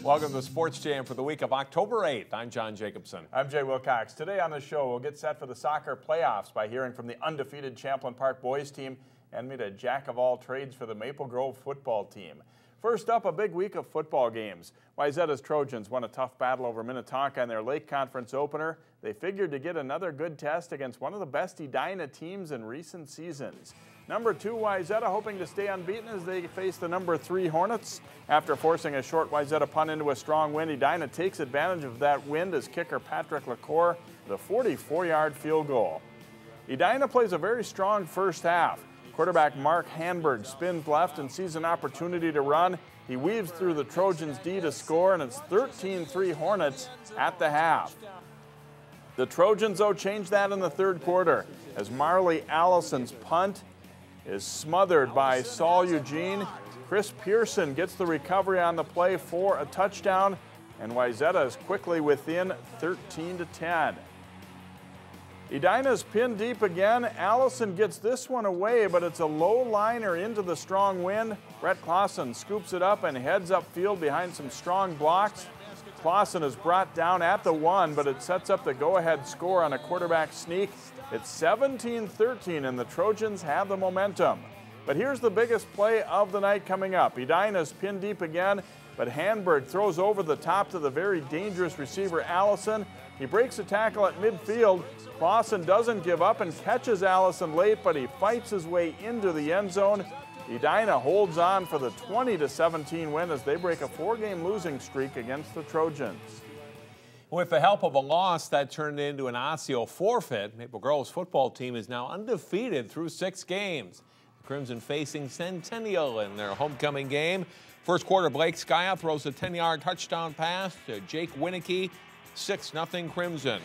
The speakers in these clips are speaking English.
Welcome to the Sports Jam for the week of October 8th. I'm John Jacobson. I'm Jay Wilcox. Today on the show, we'll get set for the soccer playoffs by hearing from the undefeated Champlin Park boys team and meet a jack of all trades for the Maple Grove football team. First up, a big week of football games. Wayzata's Trojans won a tough battle over Minnetonka in their Lake Conference opener. They figured to get another good test against one of the best Edina teams in recent seasons. Number 2, Wayzata hoping to stay unbeaten as they face the number 3 Hornets. After forcing a short Wayzata punt into a strong wind, Edina takes advantage of that wind as kicker Patrick LaCour with a 44-yard field goal. Edina plays a very strong first half. Quarterback Mark Hanberg spins left and sees an opportunity to run. He weaves through the Trojans' D to score, and it's 13-3 Hornets at the half. The Trojans, though, changed that in the third quarter as Marley Allison's punt is smothered by Saul Eugene. Chris Pearson gets the recovery on the play for a touchdown, and Wayzata is quickly within 13-10. Edina's pinned deep again. Allison gets this one away, but it's a low liner into the strong wind. Brett Clausen scoops it up and heads upfield behind some strong blocks. Clausen is brought down at the 1, but it sets up the go-ahead score on a quarterback sneak. It's 17-13, and the Trojans have the momentum. But here's the biggest play of the night coming up. Edina's pinned deep again, but Hanberg throws over the top to the very dangerous receiver Allison. He breaks a tackle at midfield. Clausen doesn't give up and catches Allison late, but he fights his way into the end zone. Edina holds on for the 20-17 win as they break a 4-game losing streak against the Trojans. With the help of a loss that turned into an Osseo forfeit, Maple Grove's football team is now undefeated through 6 games. The Crimson facing Centennial in their homecoming game. First quarter, Blake Skya throws a 10-yard touchdown pass to Jake Winicky, 6-0 Crimson.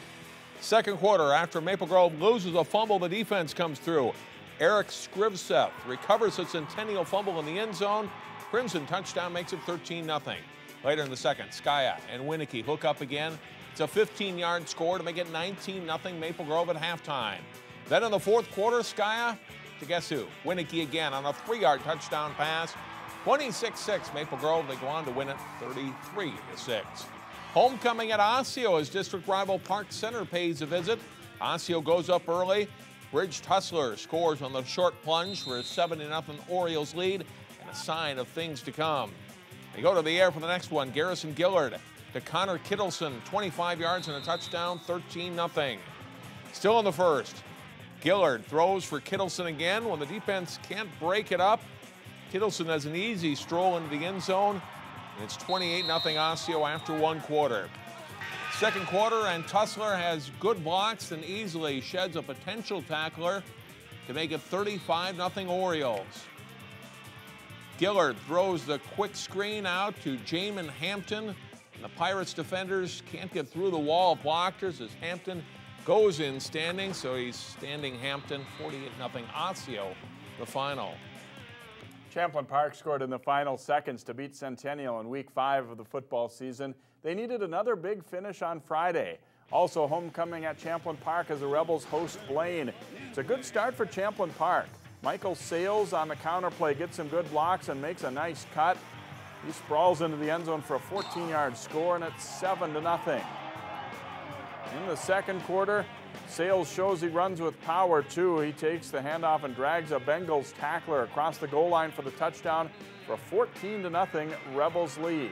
Second quarter, after Maple Grove loses a fumble, the defense comes through. Eric Scrivseth recovers a Centennial fumble in the end zone. Crimson touchdown makes it 13-0. Later in the second, Skya and Winicky hook up again. It's a 15-yard score to make it 19-0 Maple Grove at halftime. Then in the fourth quarter, Skya to guess who? Winicky again on a 3-yard touchdown pass. 26-6 Maple Grove. They go on to win it 33-6. Homecoming at Osseo as district rival Park Center pays a visit. Osseo goes up early. Bridge Tussler scores on the short plunge for a 7-0 Orioles lead and a sign of things to come. They go to the air for the next one. Garrison Gillard to Connor Kittleson, 25 yards and a touchdown, 13-0. Still in the first. Gillard throws for Kittleson again when the defense can't break it up. Kittleson has an easy stroll into the end zone. And it's 28-0 Osseo after 1 quarter. Second quarter, and Tussler has good blocks and easily sheds a potential tackler to make it 35-0 Orioles. Gillard throws the quick screen out to Jamin Hampton, and the Pirates defenders can't get through the wall of blockers as Hampton goes in standing, so he's standing Hampton, 48-0 Osseo, the final. Champlin Park scored in the final seconds to beat Centennial in Week 5 of the football season. They needed another big finish on Friday. Also homecoming at Champlin Park as the Rebels host Blaine. It's a good start for Champlin Park. Michael Sales on the counter play gets some good blocks and makes a nice cut. He sprawls into the end zone for a 14-yard score, and it's 7-0. In the second quarter, Sales shows he runs with power too. He takes the handoff and drags a Bengals tackler across the goal line for the touchdown for a 14-0 Rebels lead.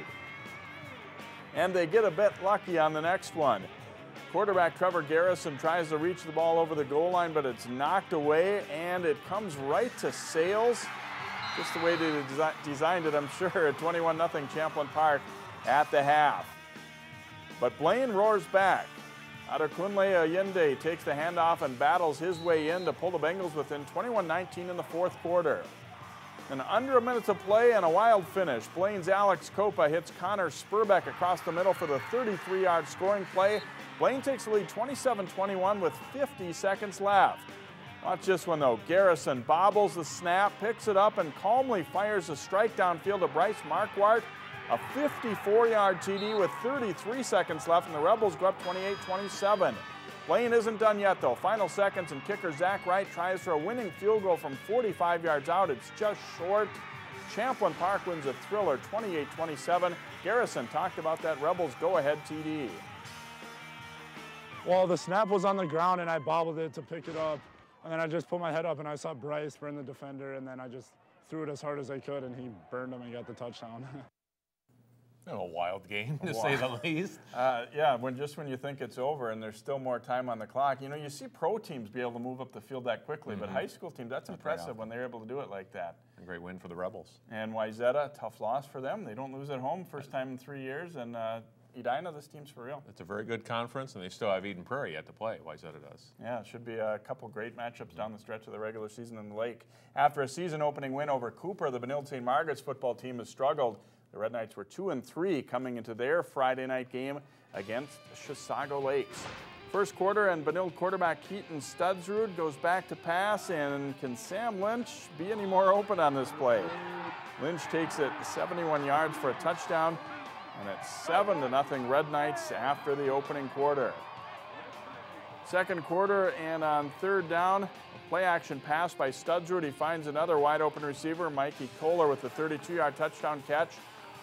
And they get a bit lucky on the next one. Quarterback Trevor Garrison tries to reach the ball over the goal line, but it's knocked away, and it comes right to Sales. Just the way they designed it, I'm sure, at 21-0 Champlin Park at the half. But Blaine roars back. Adekunle Allende takes the handoff and battles his way in to pull the Bengals within 21-19 in the fourth quarter. And under a minute to play and a wild finish, Blaine's Alex Copa hits Connor Spurbeck across the middle for the 33-yard scoring play. Blaine takes the lead 27-21 with 50 seconds left. Watch this one though. Garrison bobbles the snap, picks it up, and calmly fires a strike downfield to Bryce Marquardt. A 54-yard TD with 33 seconds left, and the Rebels go up 28-27. Blaine isn't done yet, though. Final seconds, and kicker Zach Wright tries for a winning field goal from 45 yards out. It's just short. Champlin Park wins a thriller 28-27. Garrison talked about that Rebels go-ahead TD. Well, the snap was on the ground and I bobbled it to pick it up. And then I just put my head up and I saw Bryce burn the defender, and then I just threw it as hard as I could and he burned him and got the touchdown. A wild game, to say the least. Yeah, when you think it's over and there's still more time on the clock. You know, you see pro teams be able to move up the field that quickly, but high school teams, that's impressive when they're able to do it like that. A great win for the Rebels. And Wayzata, tough loss for them. They don't lose at home, first time in 3 years. And Edina, this team's for real. It's a very good conference, and they still have Eden Prairie yet to play. Wayzata does. Yeah, it should be a couple great matchups down the stretch of the regular season in the Lake. After a season-opening win over Cooper, the Benilde-St. Margaret's football team has struggled. The Red Knights were 2-3 coming into their Friday night game against Chisago Lakes. First quarter, and Benilde quarterback Keaton Studsrud goes back to pass, and can Sam Lynch be any more open on this play? Lynch takes it 71 yards for a touchdown, and it's 7-0 Red Knights after the opening quarter. Second quarter, and on third down, a play-action pass by Studsrud. He finds another wide-open receiver, Mikey Kohler, with a 32-yard touchdown catch.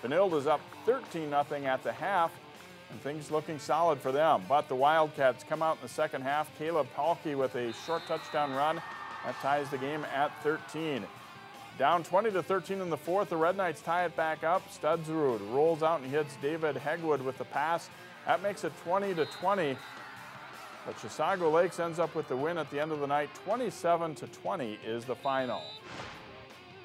Benilde is up 13-0 at the half, and things looking solid for them. But the Wildcats come out in the second half. Caleb Palke with a short touchdown run. That ties the game at 13. Down 20-13 in the fourth, the Red Knights tie it back up. Studsrud rolls out and hits David Hegwood with the pass. That makes it 20-20. But Chisago Lakes ends up with the win at the end of the night. 27-20 is the final.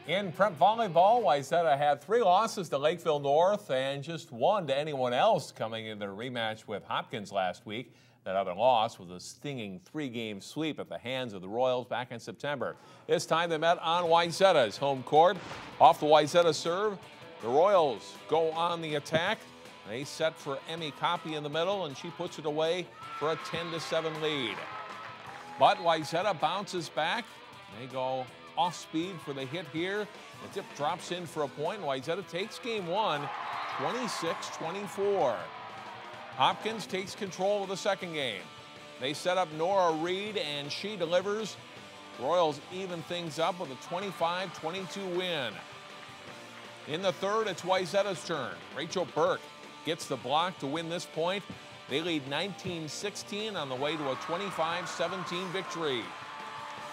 In prep volleyball, Wayzata had 3 losses to Lakeville North and just 1 to anyone else coming in their rematch with Hopkins last week. That other loss was a stinging 3-game sweep at the hands of the Royals back in September. This time they met on Wayzata's home court. Off the Wayzata serve, the Royals go on the attack. They set for Emmy Copy in the middle, and she puts it away for a 10-7 lead. But Wayzata bounces back. They go off speed for the hit here. The tip drops in for a point. Wayzata takes game 1, 26-24. Hopkins takes control of the second game. They set up Nora Reed, and she delivers. Royals even things up with a 25-22 win. In the third, it's Wayzata's turn. Rachel Burke gets the block to win this point. They lead 19-16 on the way to a 25-17 victory.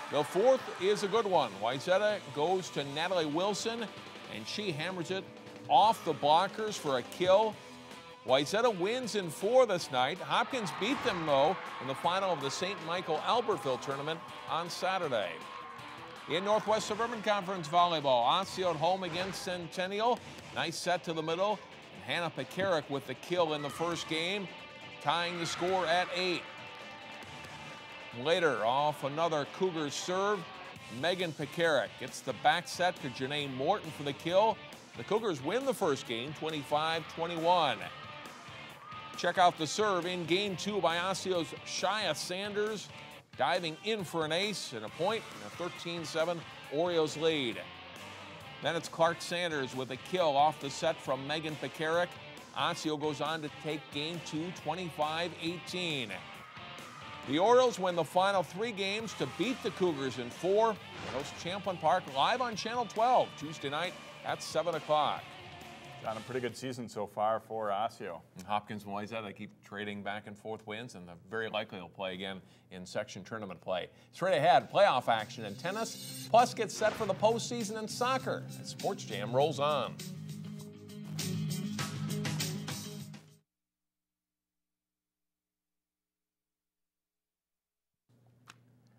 The fourth is a good one. Wayzata goes to Natalie Wilson, and she hammers it off the blockers for a kill. Wayzata wins in 4 this night. Hopkins beat them, though, in the final of the St. Michael Albertville tournament on Saturday. In Northwest Suburban Conference volleyball, Osseo at home against Centennial. Nice set to the middle. And Hannah Pekarik with the kill in the first game, tying the score at 8. Later, off another Cougars serve, Megan Pekarik gets the back set to Janae Morton for the kill. The Cougars win the first game, 25-21. Check out the serve in game 2 by Osseo's Shia Sanders, diving in for an ace and a point, and a 13-7 Orioles lead. Then it's Clark Sanders with a kill off the set from Megan Pekarik. Osseo goes on to take game 2, 25-18. The Orioles win the final 3 games to beat the Cougars in 4. They host Champlin Park live on Channel 12 Tuesday night at 7 o'clock. John, a pretty good season so far for Osseo. Hopkins and Wayzata keep trading back and forth wins, and they're very likely will play again in section tournament play. Straight ahead, playoff action in tennis, plus get set for the postseason in soccer. And Sports Jam rolls on.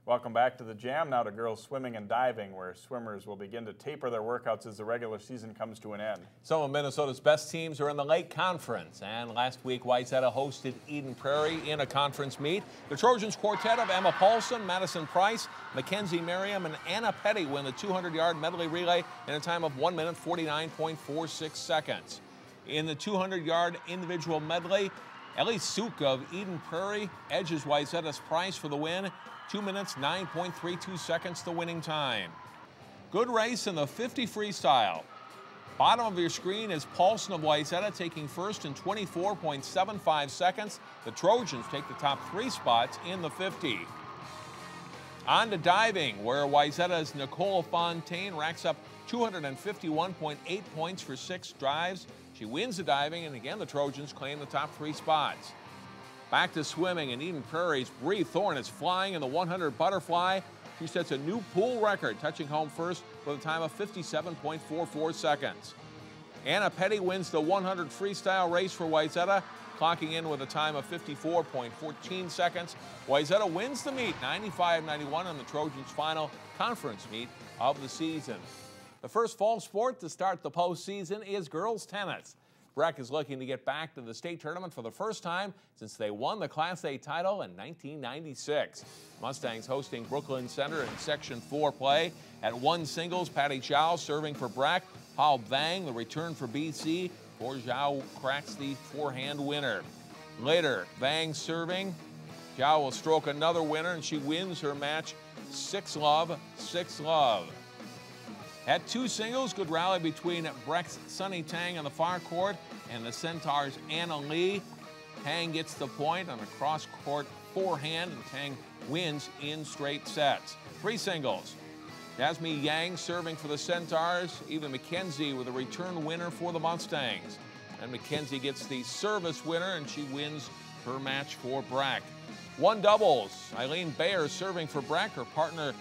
Welcome back to the Jam. Now to girls swimming and diving, where swimmers will begin to taper their workouts as the regular season comes to an end. Some of Minnesota's best teams are in the Lake Conference, and last week Wayzata hosted Eden Prairie in a conference meet. The Trojans quartet of Emma Paulson, Madison Price, Mackenzie Merriam, and Anna Petty win the 200-yard medley relay in a time of 1 minute 49.46 seconds. In the 200-yard individual medley, Ellie Suk of Eden Prairie edges Wayzata's Price for the win. 2 minutes, 9.32 seconds the winning time. Good race in the 50 freestyle. Bottom of your screen is Paulson of Wayzata taking first in 24.75 seconds. The Trojans take the top 3 spots in the 50. On to diving, where Wayzata's Nicole Fontaine racks up 251.8 points for 6 drives. She wins the diving, and again, the Trojans claim the top 3 spots. Back to swimming in Eden Prairie's Bree Thorne is flying in the 100 butterfly. She sets a new pool record, touching home first with a time of 57.44 seconds. Anna Petty wins the 100 freestyle race for Wayzata, clocking in with a time of 54.14 seconds. Wayzata wins the meet 95-91 on the Trojans' final conference meet of the season. The first fall sport to start the postseason is girls tennis. Breck is looking to get back to the state tournament for the first time since they won the Class A title in 1996. Mustangs hosting Brooklyn Center in Section 4 play. At 1 singles, Patty Zhao serving for Breck. Paul Vang, the return for BC, before Zhao cracks the forehand winner. Later, Vang serving. Zhao will stroke another winner, and she wins her match 6-love, 6-love. At 2 singles, good rally between Breck's Sunny Tang on the far court and the Centaurs' Anna Lee. Tang gets the point on a cross-court forehand, and Tang wins in straight sets. 3 singles. Jasmine Yang serving for the Centaurs. Eva McKenzie with a return winner for the Mustangs. And McKenzie gets the service winner, and she wins her match for Breck. 1 doubles. Eileen Bayer serving for Breck. Her partner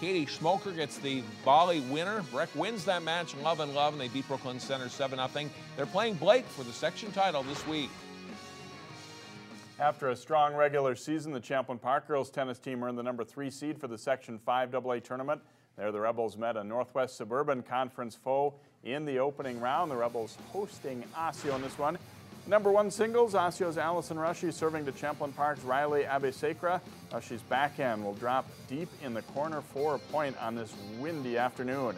Katie Schmoker gets the volley winner. Breck wins that match 11-love, and they beat Brooklyn Center 7-0. They're playing Blake for the section title this week. After a strong regular season, the Champlin Park girls tennis team earned the number 3 seed for the Section 5 AA tournament. There, the Rebels met a Northwest Suburban Conference foe in the opening round. The Rebels hosting Osseo in this one. Number 1 singles, Osseo's Allison Rushy serving to Champlin Park's Riley Abesecra. Rushy's backhand will drop deep in the corner for a point on this windy afternoon.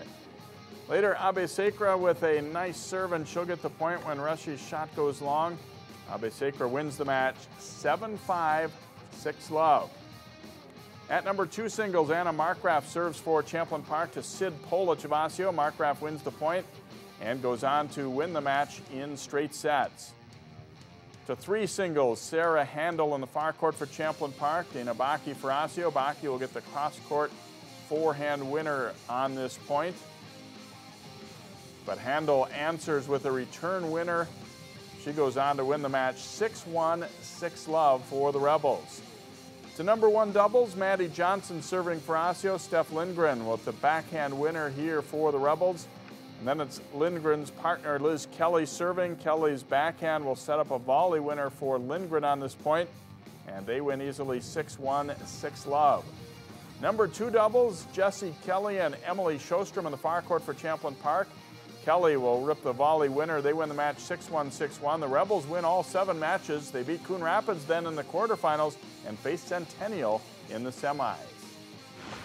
Later, Abesecra with a nice serve, and she'll get the point when Rushy's shot goes long. Abesecra wins the match 7-5, 6-love. At number 2 singles, Anna Markgraf serves for Champlin Park to Sid Polich of Osseo. Markgraf wins the point and goes on to win the match in straight sets. To 3 singles, Sarah Handel in the far court for Champlin Park. Dana Baki for Osseo. Baki will get the cross-court forehand winner on this point. But Handel answers with a return winner. She goes on to win the match 6-1, 6-love for the Rebels. To number 1 doubles, Maddie Johnson serving for Osseo. Steph Lindgren with the backhand winner here for the Rebels. And then it's Lindgren's partner, Liz Kelly, serving. Kelly's backhand will set up a volley winner for Lindgren on this point, and they win easily 6-1, 6-love. Number 2 doubles, Jessie Kelly and Emily Sjostrom in the far court for Champlin Park. Kelly will rip the volley winner. They win the match 6-1, 6-1. The Rebels win all 7 matches. They beat Coon Rapids then in the quarterfinals and face Centennial in the semis.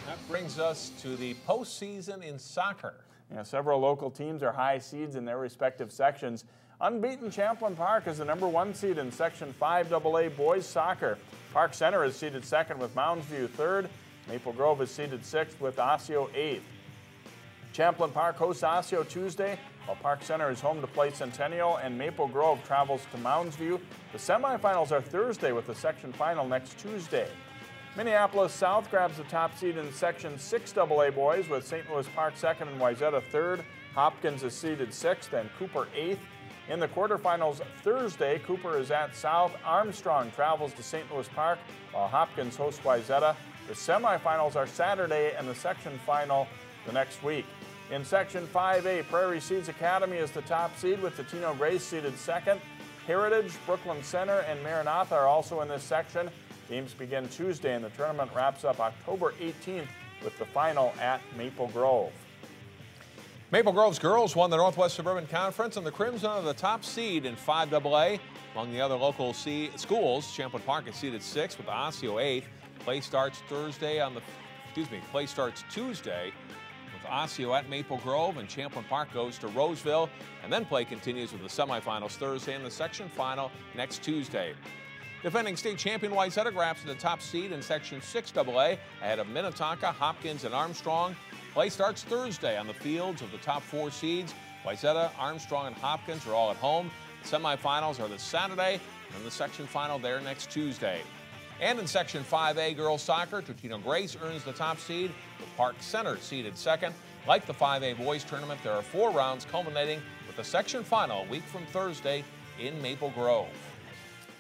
That brings us to the postseason in soccer. Yeah, several local teams are high seeds in their respective sections. Unbeaten Champlin Park is the number 1 seed in Section 5 AA boys soccer. Park Center is seeded 2nd with Mounds View 3rd. Maple Grove is seeded 6th with Osseo 8th. Champlin Park hosts Osseo Tuesday, while Park Center is home to play Centennial, and Maple Grove travels to Mounds View. The semifinals are Thursday with the section final next Tuesday. Minneapolis South grabs the top seed in Section 6 AA boys with St. Louis Park 2nd and Wayzata 3rd. Hopkins is seeded 6th and Cooper 8th. In the quarterfinals Thursday, Cooper is at South. Armstrong travels to St. Louis Park, while Hopkins hosts Wayzata. The semifinals are Saturday and the section final the next week. In Section 5A, Prairie Seeds Academy is the top seed with Totino Grace seeded 2nd. Heritage, Brooklyn Center, and Maranatha are also in this section. Games begin Tuesday, and the tournament wraps up October 18th with the final at Maple Grove. Maple Grove's girls won the Northwest Suburban Conference, and the Crimson are the top seed in 5AA. Among the other local schools, Champlin Park is seeded 6th with Osseo 8th. Play starts Tuesday with Osseo at Maple Grove, and Champlin Park goes to Roseville, and then play continues with the semifinals Thursday and the section final next Tuesday. Defending state champion Wayzata grabs the top seed in Section 6 AA ahead of Minnetonka, Hopkins, and Armstrong. Play starts Thursday on the fields of the top 4 seeds. Wayzata, Armstrong, and Hopkins are all at home. Semifinals are this Saturday, and the section final there next Tuesday. And in Section 5A girls soccer, Totino Grace earns the top seed, with Park Center seeded second. Like the 5A boys tournament, there are 4 rounds culminating with the section final a week from Thursday in Maple Grove.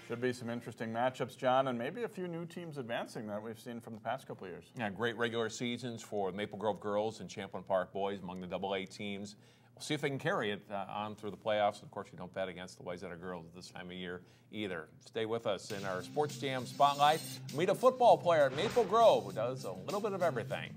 Should be some interesting matchups, John, and maybe a few new teams advancing that we've seen from the past couple of years. Yeah, great regular seasons for Maple Grove girls and Champlin Park boys among the AA teams. We'll see if they can carry it on through the playoffs. Of course, you don't bet against the Wayzata girls at this time of year either. Stay with us in our Sports Jam Spotlight. Meet a football player at Maple Grove who does a little bit of everything.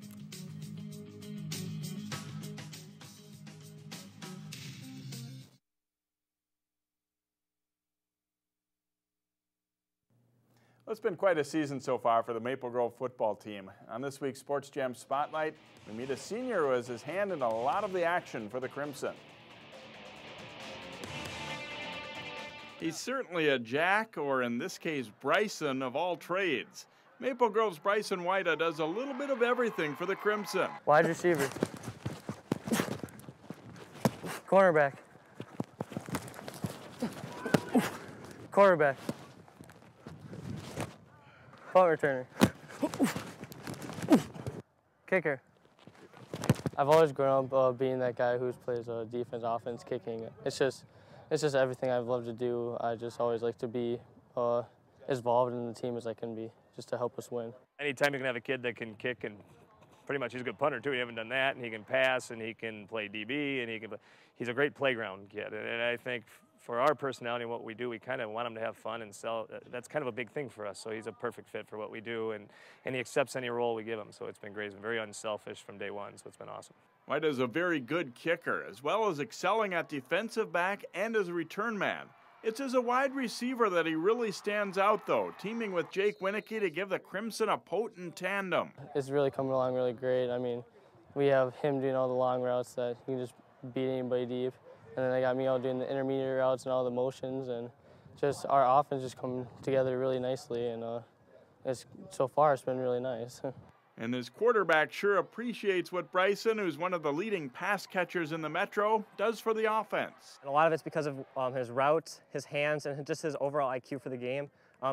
Well, it's been quite a season so far for the Maple Grove football team. On this week's Sports Jam Spotlight, we meet a senior who has his hand in a lot of the action for the Crimson. He's certainly a Jack, or in this case, Brycen of all trades. Maple Grove's Brycen Wojta does a little bit of everything for the Crimson. Wide receiver. Cornerback. Quarterback. Punt returner. Kicker. I've always grown up being that guy who plays defense, offense, kicking. It's just everything I've loved to do. I just always like to be as involved in the team as I can be, just to help us win. Anytime you can have a kid that can kick, and pretty much he's a good punter too. He haven't done that, and he can pass, and he can play DB, and he's a great playground kid. And I think for our personality and what we do, we kind of want him to have fun and sell. That's kind of a big thing for us. So he's a perfect fit for what we do, and he accepts any role we give him. So it's been great. He's been very unselfish from day one, so it's been awesome. Wojta is a very good kicker, as well as excelling at defensive back and as a return man. It's as a wide receiver that he really stands out, though, teaming with Jake Winicky to give the Crimson a potent tandem. It's really coming along really great. I mean, we have him doing all the long routes that he can just beat anybody deep. And then they got me out doing the intermediate routes and all the motions, and just our offense just come together really nicely, and so far it's been really nice. And his quarterback sure appreciates what Brycen, who's one of the leading pass catchers in the Metro, does for the offense. And a lot of it's because of his routes, his hands, and just his overall IQ for the game.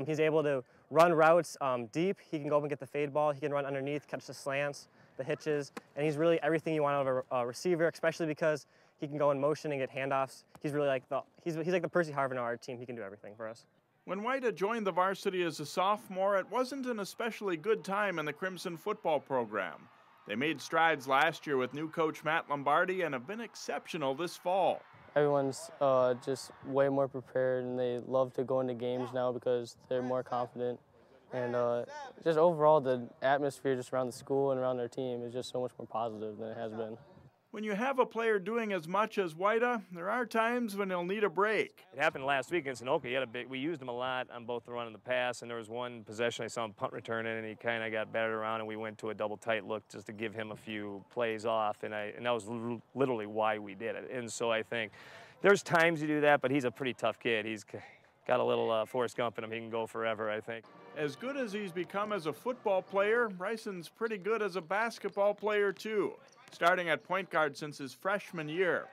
He's able to run routes deep. He can go up and get the fade ball. He can run underneath, catch the slants, the hitches, and he's really everything you want out of a receiver, especially because he can go in motion and get handoffs. He's really like he's like the Percy Harvin of our team. He can do everything for us. When Wojta joined the varsity as a sophomore, it wasn't an especially good time in the Crimson football program. They made strides last year with new coach Matt Lombardi and have been exceptional this fall. Everyone's just way more prepared, and they love to go into games now because they're more confident. And just overall, the atmosphere just around the school and around our team is just so much more positive than it has been. When you have a player doing as much as Wojta, there are times when he'll need a break. It happened last week against Anoka. We used him a lot on both the run and the pass, and there was one possession I saw him punt returning, and he kind of got battered around, and we went to a double tight look just to give him a few plays off, and that was literally why we did it. And so I think there's times you do that, but he's a pretty tough kid. He's got a little Forrest Gump in him. He can go forever, I think. As good as he's become as a football player, Brycen's pretty good as a basketball player too, starting at point guard since his freshman year.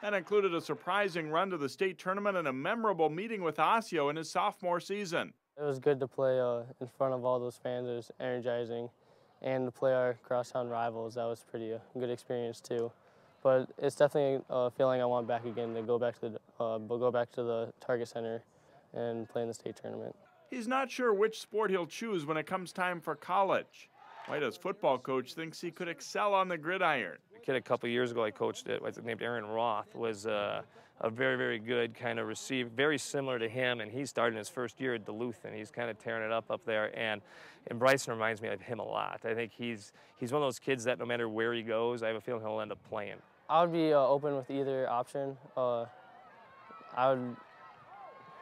That included a surprising run to the state tournament and a memorable meeting with Osseo in his sophomore season. It was good to play in front of all those fans. It was energizing, and to play our crosstown rivals, that was pretty good experience too. But it's definitely a feeling I want back again, to go back to the Target Center and play in the state tournament. He's not sure which sport he'll choose when it comes time for college. Wojta's football coach thinks he could excel on the gridiron. A kid a couple of years ago I coached it, named Aaron Roth, was a very, very good kind of receiver, very similar to him, and he started in his first year at Duluth, and he's kind of tearing it up there. And Brycen reminds me of him a lot. I think he's one of those kids that no matter where he goes, I have a feeling he'll end up playing. I would be open with either option.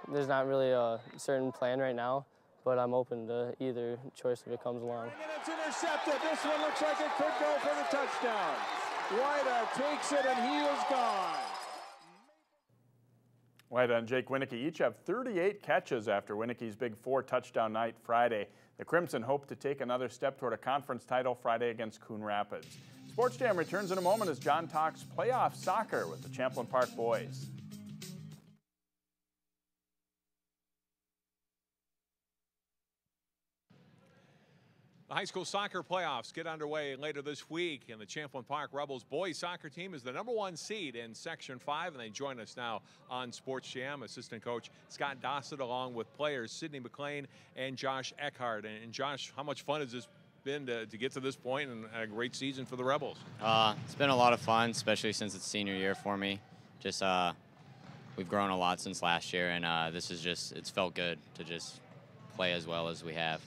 There's not really a certain plan right now, but I'm open to either choice if it comes along. And it's intercepted. This one looks like it could go for the touchdown. Wojta takes it, and he is gone. Wojta and Jake Winicky each have 38 catches after Winicky's big 4-touchdown night Friday. The Crimson hope to take another step toward a conference title Friday against Coon Rapids. Sports Jam returns in a moment as John talks playoff soccer with the Champlin Park boys. The high school soccer playoffs get underway later this week, and the Champlin Park Rebels boys soccer team is the #1 seed in Section 5, and they join us now on Sports Jam. Assistant coach Scott Dossett, along with players Sydney McLean and Josh Eckhart. And Josh, how much fun has this been to get to this point and a great season for the Rebels? It's been a lot of fun, especially since it's senior year for me. Just we've grown a lot since last year, and this is it's felt good to just play as well as we have.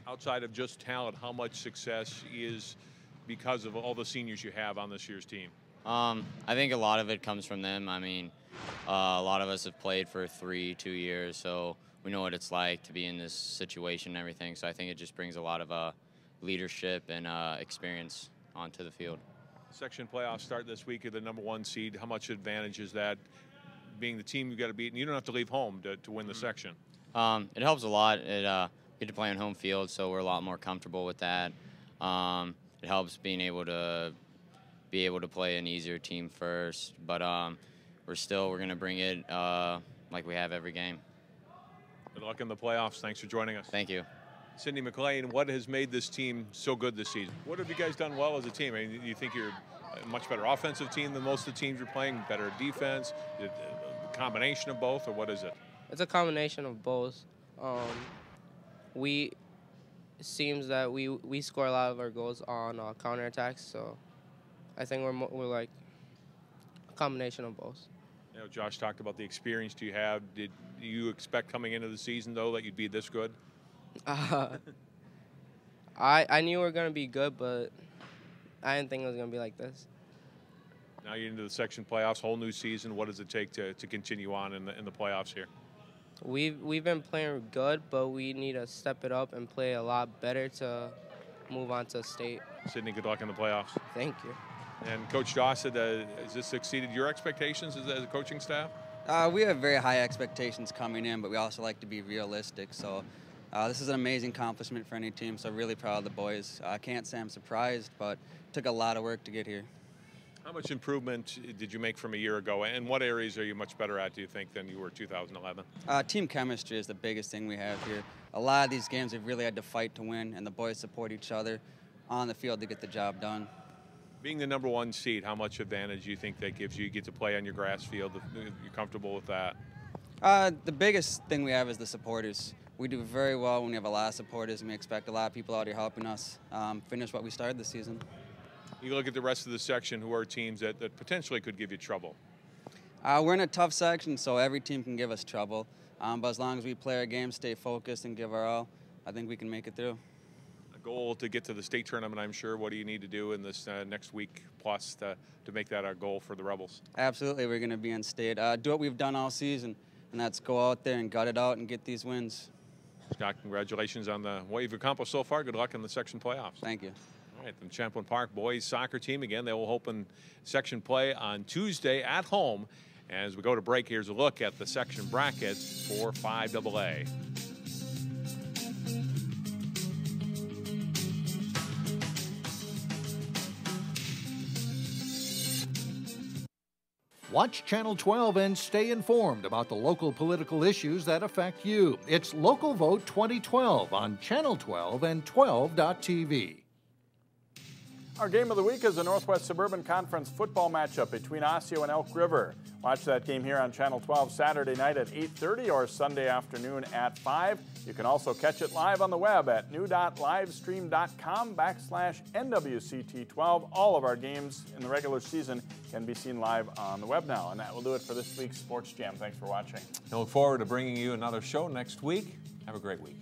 Outside of just talent, how much success is because of all the seniors you have on this year's team? I think a lot of it comes from them. I mean, a lot of us have played for 2 years, so we know what it's like to be in this situation and everything. So I think it just brings a lot of leadership and experience onto the field. Section playoffs start this week at the #1 seed. How much advantage is that, being the team you've got to beat, and you don't have to leave home to win the section? It helps a lot. Get to play on home field, so we're a lot more comfortable with that. It helps being able to play an easier team first, but we're going to bring it like we have every game. Good luck in the playoffs. Thanks for joining us. Thank you. Sydney McLean, what has made this team so good this season? What have you guys done well as a team? I mean, do you think you're a much better offensive team than most of the teams you're playing, better defense, a combination of both, or what is it? It's a combination of both. It seems that we score a lot of our goals on counterattacks, so I think we're like a combination of both. You know, Josh talked about the experience you have. Did you expect coming into the season, though, that you'd be this good? I knew we were going to be good, but I didn't think it was going to be like this. Now you're into the section playoffs, whole new season. What does it take to continue on in the playoffs here? We've been playing good, but we need to step it up and play a lot better to move on to state. Sydney, good luck in the playoffs. Thank you. And Coach Dossett, has this exceeded your expectations as a coaching staff? We have very high expectations coming in, but we also like to be realistic. So this is an amazing accomplishment for any team, so really proud of the boys. I can't say I'm surprised, but it took a lot of work to get here. How much improvement did you make from a year ago, and what areas are you much better at, do you think, than you were 2011? Team chemistry is the biggest thing we have here. A lot of these games we've really had to fight to win, and the boys support each other on the field to get the job done. Being the #1 seed, how much advantage do you think that gives you? You get to play on your grass field. You're comfortable with that? The biggest thing we have is the supporters. We do very well when we have a lot of supporters, and we expect a lot of people out here helping us finish what we started this season. You look at the rest of the section, who are teams that potentially could give you trouble? We're in a tough section, so every team can give us trouble. But as long as we play our game, stay focused, and give our all, I think we can make it through. A goal to get to the state tournament, I'm sure. What do you need to do in this next week plus to make that our goal for the Rebels? Absolutely, we're going to be in state. Do what we've done all season, and that's go out there and gut it out and get these wins. Scott, congratulations on what you've accomplished so far. Good luck in the section playoffs. Thank you. All right, the Champlin Park boys soccer team, again, they will open section play on Tuesday at home. As we go to break, here's a look at the section brackets for 5AA. Watch Channel 12 and stay informed about the local political issues that affect you. It's Local Vote 2012 on Channel 12 and 12.tv. Our game of the week is the Northwest Suburban Conference football matchup between Osseo and Elk River. Watch that game here on Channel 12 Saturday night at 8:30 or Sunday afternoon at 5. You can also catch it live on the web at new.livestream.com/NWCT12. All of our games in the regular season can be seen live on the web now. And that will do it for this week's Sports Jam. Thanks for watching. I look forward to bringing you another show next week. Have a great week.